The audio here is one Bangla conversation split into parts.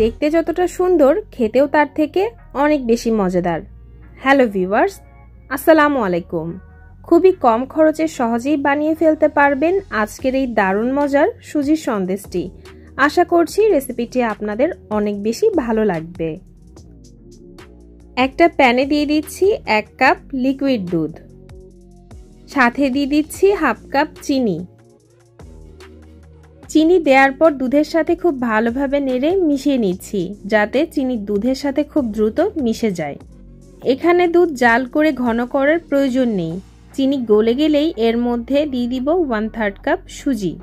দেখতে যতটা সুন্দর খেতেও তার থেকে অনেক বেশি মজাদার। হ্যালো ভিউয়ার্স, আসসালামু আলাইকুম। খুবই কম খরচে সহজেই বানিয়ে ফেলতে পারবেন আজকের এই দারুণ মজার সুজির সন্দেশটি। আশা করছি রেসিপিটি আপনাদের অনেক বেশি ভালো লাগবে। একটা প্যানে দিয়ে দিচ্ছি 1 কাপ লিকুইড দুধ, সাথে দিয়ে দিচ্ছি হাফ কাপ চিনি। চিনি দেওয়ার পর দুধের সাথে খুব ভালোভাবে নেড়ে মিশিয়ে নিচ্ছি, যাতে চিনি দুধের সাথে খুব দ্রুত মিশে যায়। এখানে দুধ জাল করে ঘন করার প্রয়োজন নেই। চিনি গলে গেলেই এর মধ্যে দিয়ে দিব 1/3 কাপ সুজি।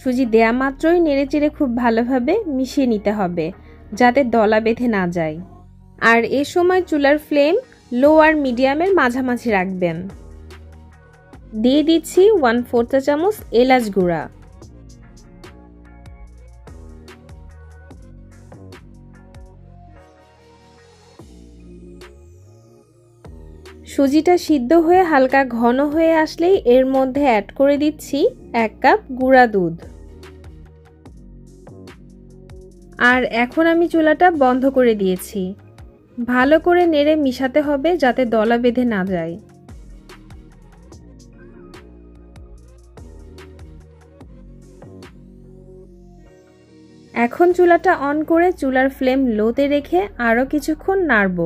সুজি দেয়া মাত্রই নেড়েচেড়ে খুব ভালোভাবে মিশিয়ে নিতে হবে, যাতে দলা বেঁধে না যায়। আর এ সময় চুলার ফ্লেম লো আর মিডিয়ামের মাঝামাঝি রাখবেন। দিয়ে দিচ্ছি 1/4 চা চামচ এলাচ গুঁড়া। সুজিটা সিদ্ধ হয়ে হালকা ঘন হয়ে আসলেই এর মধ্যে অ্যাড করে দিচ্ছি 1 কাপ গুঁড়া দুধ। আর এখন আমি চুলাটা বন্ধ করে দিয়েছি। ভালো করে নেড়ে মিশাতে হবে, যাতে দলা বেঁধে না যায়। এখন চুলাটা অন করে চুলার ফ্লেম লোতে রেখে আরও কিছুক্ষণ নাড়ব।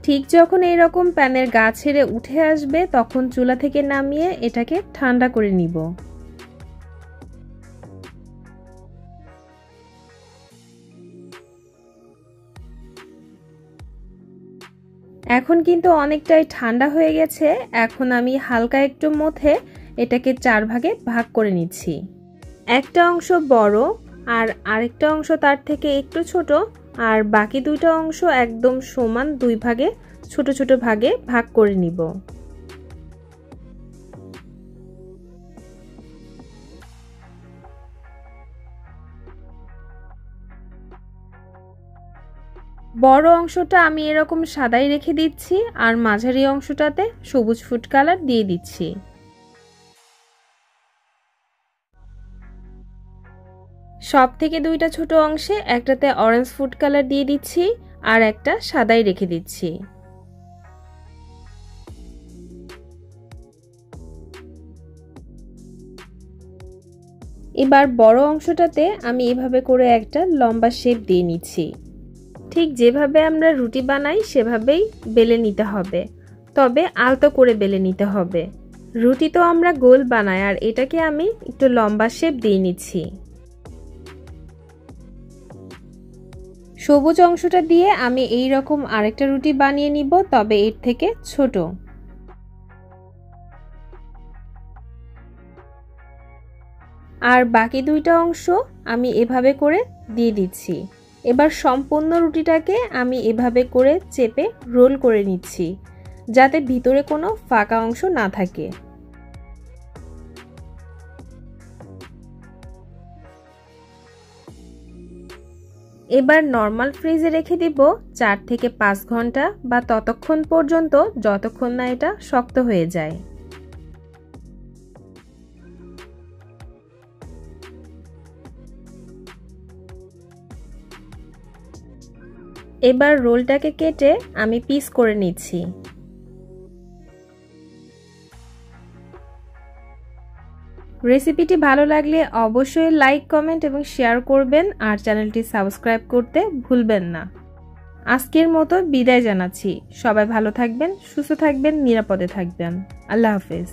ঠিক যখন এইরকম প্যানের গা ছেড়ে উঠে আসবে, তখন চুলা থেকে নামিয়ে এটাকে ঠান্ডা করে নিব। এখন কিন্তু অনেকটাই ঠান্ডা হয়ে গেছে। এখন আমি হালকা একটু মথে এটাকে 4 ভাগে ভাগ করে নিচ্ছি। একটা অংশ বড় আর আরেকটা অংশ তার থেকে একটু ছোট, আর বাকি দুইটা অংশ একদম সমান 2 ভাগে ছোট ছোট ভাগে ভাগ করে নিব। বড় অংশটা আমি এরকম সাদাই রেখে দিচ্ছি, আর মাঝারি অংশটাতে সবুজ ফুড কালার দিয়ে দিচ্ছি। সব থেকে দুইটা ছোট অংশে একটাতে অরেঞ্জ ফুড কালার দিয়ে দিচ্ছি, আর একটা সাদাই রেখে দিচ্ছি। এবার বড় অংশটাতে আমি এভাবে করে একটা লম্বা শেপ দিয়ে নিচ্ছি। ঠিক যেভাবে আমরা রুটি বানাই সেভাবেই বেলে নিতে হবে, তবে আলতো করে বেলে নিতে হবে। রুটি তো আমরা গোল বানাই, আর এটাকে আমি একটু লম্বা শেপ দিয়ে নিচ্ছি। সবুজ অংশটা দিয়ে আমি এই রকম আরেকটা রুটি বানিয়ে নিব, তবে এর থেকে ছোট। আর বাকি দুইটা অংশ আমি এভাবে করে দিয়ে দিচ্ছি। এবার সম্পূর্ণ রুটিটাকে আমি এভাবে করে চেপে রোল করে নিচ্ছি, যাতে ভিতরে কোনো ফাঁকা অংশ না থাকে। এবার নরমাল ফ্রিজে রেখে দিব 4 থেকে 5 ঘন্টা, বা ততক্ষণ পর্যন্ত যতক্ষণ না এটা শক্ত হয়ে যায়। এবার রোলটাকে কেটে আমি পিস করে নিচ্ছি। রেসিপিটি ভালো লাগলে অবশ্যই লাইক, কমেন্ট এবং শেয়ার করবেন, আর চ্যানেলটি সাবস্ক্রাইব করতে ভুলবেন না। আজকের মতো বিদায় জানাচ্ছি। সবাই ভালো থাকবেন, সুস্থ থাকবেন, নিরাপদে থাকবেন। আল্লাহ হাফেজ।